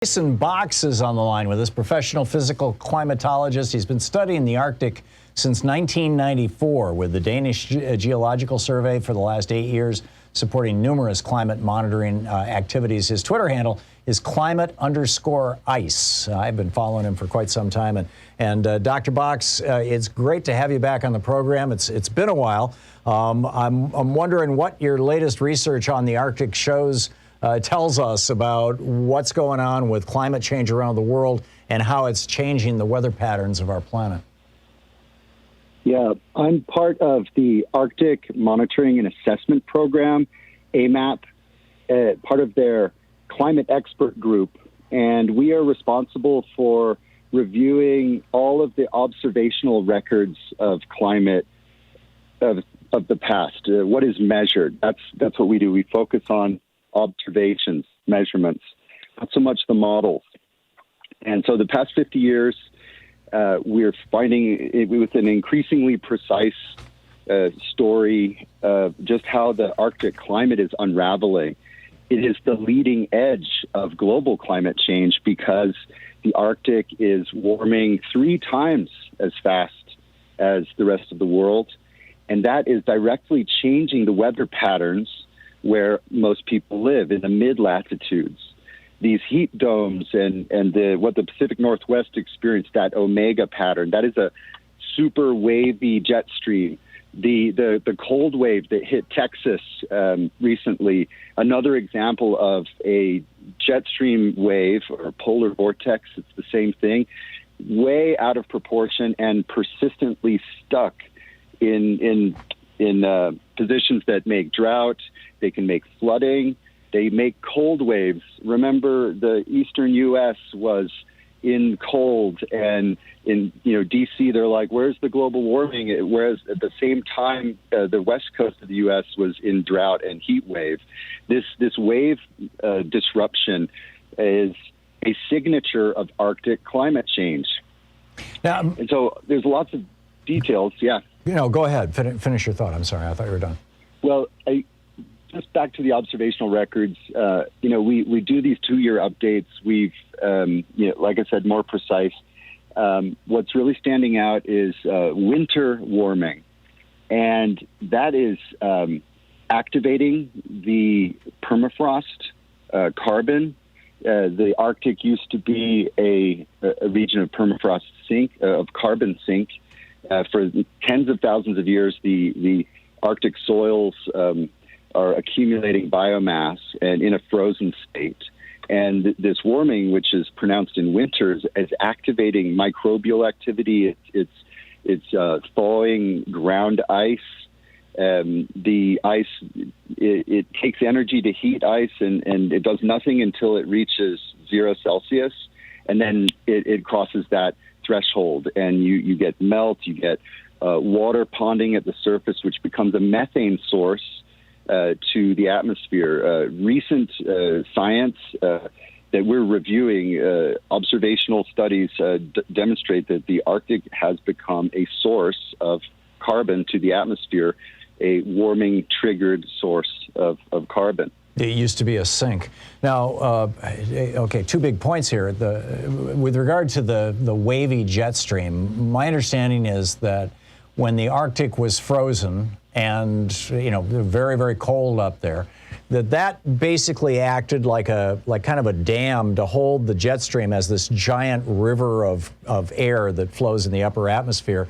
Jason Box is on the line with us, professional physical climatologist. He's been studying the Arctic since 1994 with the Danish Geological Survey for the last 8 years, supporting numerous climate monitoring activities. His Twitter handle is climate_ice. I've been following him for quite some time. And Dr. Box, it's great to have you back on the program. It's been a while. I'm wondering what your latest research on the Arctic shows tells us about what's going on with climate change around the world and how it's changing the weather patterns of our planet. Yeah, I'm part of the Arctic Monitoring and Assessment Program, AMAP, part of their climate expert group. And we are responsible for reviewing all of the observational records of climate of the past, what is measured. That's what we do. We focus on observations, measurements, not so much the models. And so the past 50 years, we're finding with an increasingly precise story of just how the Arctic climate is unraveling. It is the leading edge of global climate change because the Arctic is warming 3 times as fast as the rest of the world. And that is directly changing the weather patterns where most people live in the mid-latitudes. These heat domes and what the Pacific Northwest experienced, that omega pattern, that is a super wavy jet stream. The cold wave that hit Texas recently, another example of a jet stream wave or polar vortex, it's the same thing, way out of proportion and persistently stuck in positions that make drought. They can make flooding. They make cold waves. Remember, the eastern U.S. was in cold, and in D.C. they're like, "Where's the global warming?" Whereas at the same time, the west coast of the U.S. was in drought and heat wave. This wave disruption is a signature of Arctic climate change. Now, and so there's lots of details. Yeah. Go ahead. Finish your thought. I'm sorry. I thought you were done. Well, just back to the observational records, we do these 2-year updates. We've, like I said, more precise. What's really standing out is winter warming, and that is activating the permafrost carbon. The Arctic used to be a region of permafrost sink, of carbon sink. For tens of thousands of years, the Arctic soils are accumulating biomass and in a frozen state. And this warming, which is pronounced in winters, is activating microbial activity. It's thawing ground ice. The ice, it takes energy to heat ice, and it does nothing until it reaches 0 Celsius. And then it crosses that threshold, and you get melt, you get water ponding at the surface, which becomes a methane source to the atmosphere. Recent science that we're reviewing, observational studies demonstrate that the Arctic has become a source of carbon to the atmosphere, a warming triggered source of carbon. It used to be a sink. Now, okay, 2 big points here. With regard to the wavy jet stream, my understanding is that when the Arctic was frozen and very, very cold up there, that basically acted like kind of a dam to hold the jet stream as this giant river of air that flows in the upper atmosphere,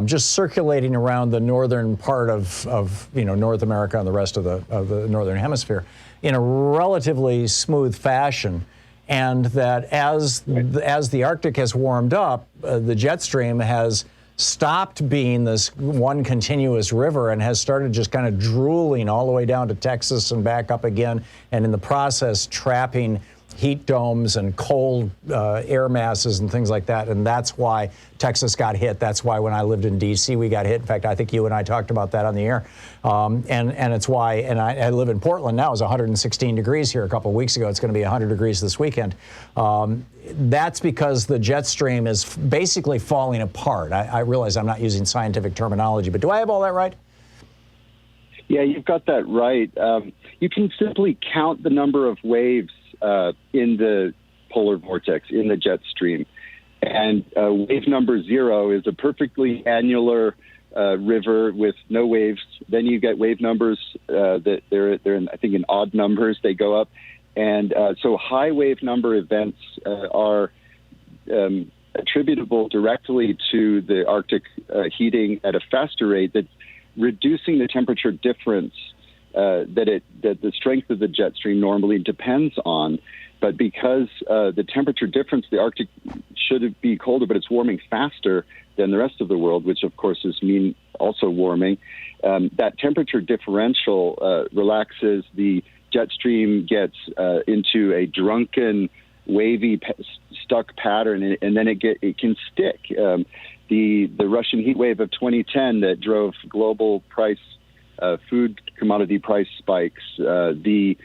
just circulating around the northern part of North America and the rest of the northern hemisphere in a relatively smooth fashion. And that as the Arctic has warmed up, the jet stream has stopped being this one continuous river and has started just kind of drooling all the way down to Texas and back up again, and in the process trapping heat domes and cold air masses and things like that. And that's why Texas got hit. That's why when I lived in D.C. we got hit. In fact, I think you and I talked about that on the air. And it's why, and I live in Portland now. It was 116 degrees here a couple of weeks ago. It's going to be 100 degrees this weekend. That's because the jet stream is basically falling apart. I realize I'm not using scientific terminology, but do I have all that right? Yeah, you've got that right. You can simply count the number of waves in the polar vortex in the jet stream. And wave number 0 is a perfectly annular river with no waves. Then you get wave numbers that they're in, I think, in odd numbers. They go up. And so high wave number events are attributable directly to the Arctic heating at a faster rate, that's reducing the temperature difference that the strength of the jet stream normally depends on. But because the temperature difference, the Arctic should be colder, but it's warming faster than the rest of the world, which of course is also warming. That temperature differential relaxes. The jet stream gets into a drunken, wavy, stuck pattern, and then it can stick. The Russian heat wave of 2010 that drove global food commodity price spikes, the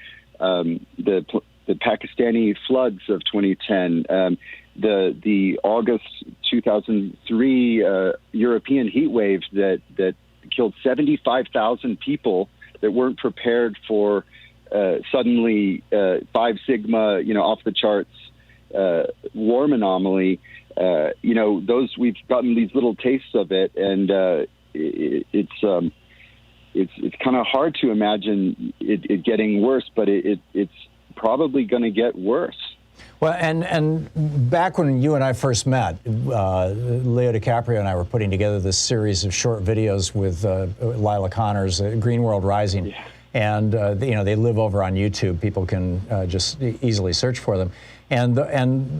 Pakistani floods of 2010, the August 2003 European heat wave that killed 75,000 people that weren't prepared for suddenly 5 sigma, off the charts warm anomaly. Those, we've gotten these little tastes of it, and it's kind of hard to imagine it getting worse, but it's probably going to get worse. Well, and back when you and I first met, Leo DiCaprio and I were putting together this series of short videos with Lila Connor's Green World Rising. Yeah. And they live over on YouTube. People can just easily search for them. And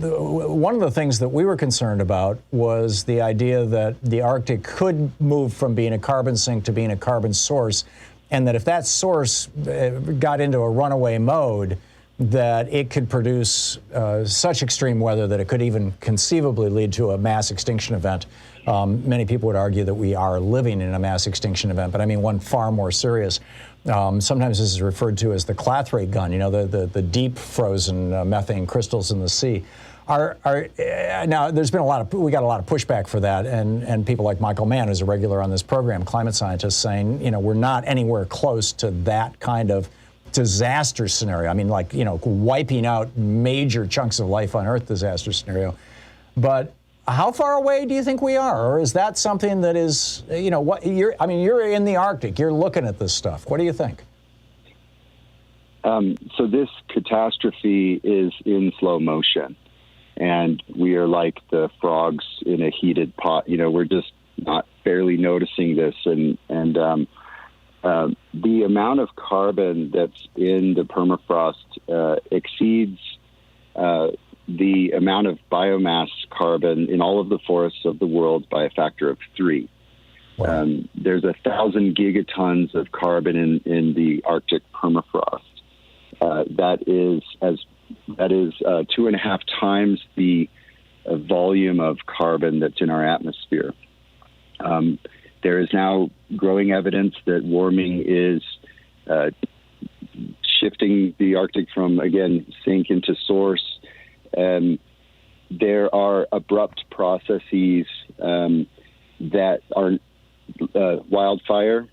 one of the things that we were concerned about was the idea that the Arctic could move from being a carbon sink to being a carbon source, and that if that source got into a runaway mode, that it could produce such extreme weather that it could even conceivably lead to a mass extinction event. Many people would argue that we are living in a mass extinction event, but I mean one far more serious. Sometimes this is referred to as the clathrate gun, the deep frozen methane crystals in the sea. Now, there's been we got a lot of pushback for that, and people like Michael Mann, who's a regular on this program, climate scientist, saying, we're not anywhere close to that kind of disaster scenario. I mean, wiping out major chunks of life on Earth disaster scenario. But how far away do you think we are? Or is that something that is, you're in the Arctic, you're looking at this stuff. What do you think? So this catastrophe is in slow motion, and we are like the frogs in a heated pot. We're just not barely noticing this, and the amount of carbon that's in the permafrost exceeds the amount of biomass carbon in all of the forests of the world by a factor of 3. Wow. There's 1,000 gigatons of carbon in the Arctic permafrost. That is 2.5 times the volume of carbon that's in our atmosphere. There is now growing evidence that warming is shifting the Arctic from, again, sink into source. There are abrupt processes that are wildfire,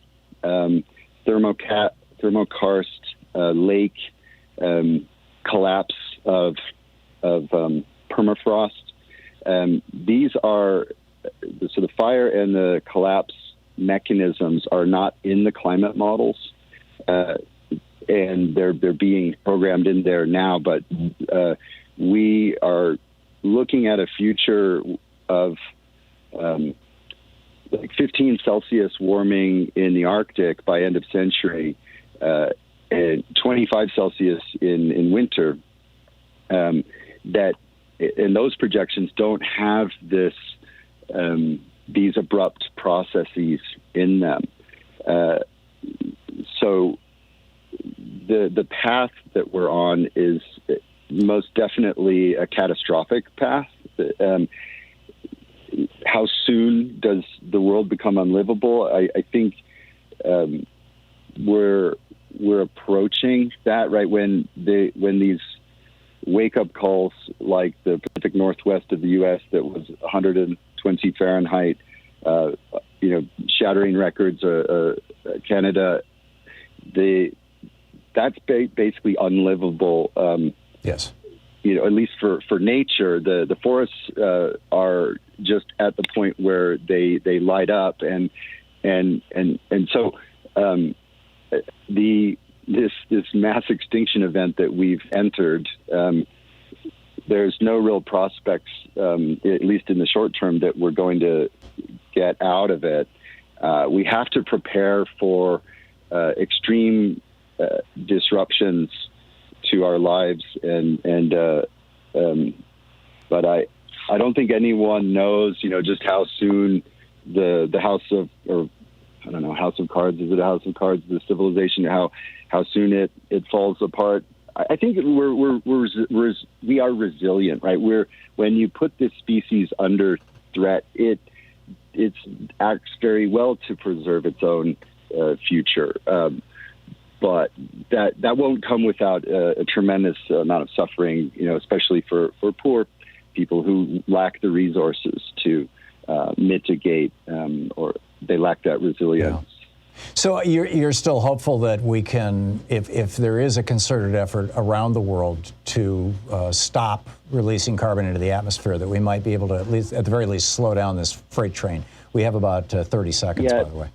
thermokarst, lake, collapse of permafrost. These are so the fire and the collapse mechanisms are not in the climate models, and they're being programmed in there now. But we are looking at a future of 15 Celsius warming in the Arctic by end of century, and 25 Celsius in winter. That and those projections don't have these abrupt processes in them. So the path that we're on is most definitely a catastrophic path. How soon does the world become unlivable? I think we're approaching that right when these wake-up calls, like the Pacific Northwest of the U.S. that was 120 Fahrenheit, shattering records. Canada, that's basically unlivable. Yes. at least for nature, the forests are just at the point where they light up, and so this mass extinction event that we've entered, there's no real prospects, at least in the short term, that we're going to get out of it. We have to prepare for extreme disruptions to our lives, but I don't think anyone knows, just how soon the House of, or I don't know, House of Cards, is it a House of Cards, the civilization, how soon it falls apart. I think we are resilient, right? When you put this species under threat, it acts very well to preserve its own future. But that won't come without a tremendous amount of suffering, especially for poor people who lack the resources to mitigate, or they lack that resilience. Yeah. So you're still hopeful that we can, if there is a concerted effort around the world to stop releasing carbon into the atmosphere, that we might be able to, at the very least, slow down this freight train. We have about 30 seconds, by the way.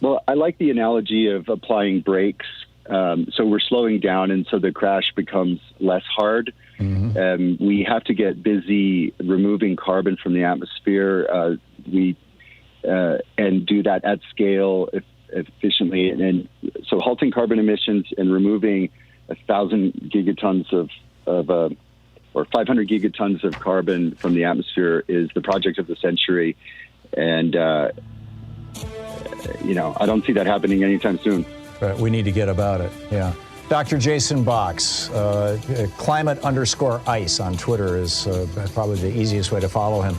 Well, I like the analogy of applying brakes. So we're slowing down, and so the crash becomes less hard. Mm-hmm. We have to get busy removing carbon from the atmosphere. And do that at scale efficiently. And so halting carbon emissions and removing 1,000 gigatons or 500 gigatons of carbon from the atmosphere is the project of the century. And, I don't see that happening anytime soon. But we need to get about it, yeah. Dr. Jason Box, climate_ice on Twitter is probably the easiest way to follow him.